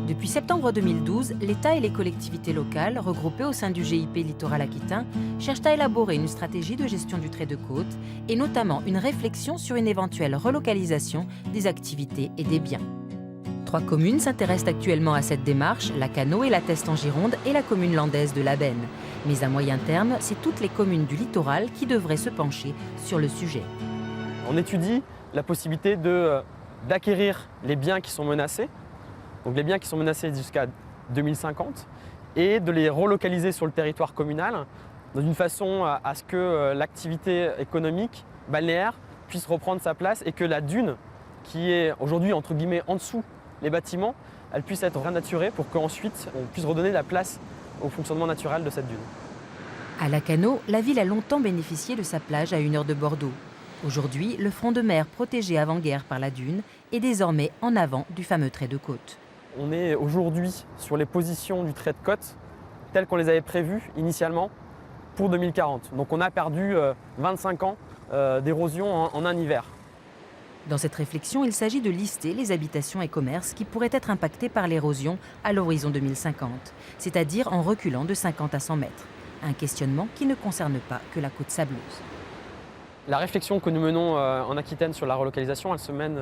Depuis septembre 2012, l'État et les collectivités locales, regroupées au sein du GIP Littoral Aquitain, cherchent à élaborer une stratégie de gestion du trait de côte et notamment une réflexion sur une éventuelle relocalisation des activités et des biens. 3 communes s'intéressent actuellement à cette démarche, Lacanau et La Teste en Gironde et la commune landaise de Labenne. Mais à moyen terme, c'est toutes les communes du littoral qui devraient se pencher sur le sujet. On étudie la possibilité d'acquérir les biens qui sont menacés, donc les biens qui sont menacés jusqu'à 2050, et de les relocaliser sur le territoire communal, d'une façon à ce que l'activité économique balnéaire puisse reprendre sa place et que la dune, qui est aujourd'hui entre guillemets en dessous les bâtiments, elle puisse être renaturée pour qu'ensuite on puisse redonner la place au fonctionnement naturel de cette dune. À Lacanau, la ville a longtemps bénéficié de sa plage à 1 heure de Bordeaux. Aujourd'hui, le front de mer protégé avant-guerre par la dune est désormais en avant du fameux trait de côte. On est aujourd'hui sur les positions du trait de côte telles qu'on les avait prévues initialement pour 2040. Donc on a perdu 25 ans d'érosion en un hiver. Dans cette réflexion, il s'agit de lister les habitations et commerces qui pourraient être impactés par l'érosion à l'horizon 2050, c'est-à-dire en reculant de 50 à 100 mètres. Un questionnement qui ne concerne pas que la côte sableuse. La réflexion que nous menons en Aquitaine sur la relocalisation, elle se mène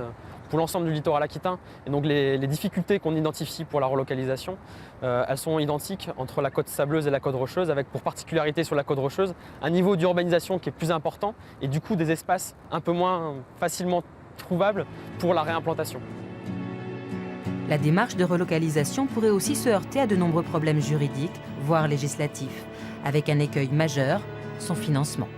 pour l'ensemble du littoral aquitain. Et donc les difficultés qu'on identifie pour la relocalisation, elles sont identiques entre la côte sableuse et la côte rocheuse, avec pour particularité sur la côte rocheuse un niveau d'urbanisation qui est plus important et du coup des espaces un peu moins facilement trouvables pour la réimplantation. La démarche de relocalisation pourrait aussi se heurter à de nombreux problèmes juridiques, voire législatifs, avec un écueil majeur, son financement.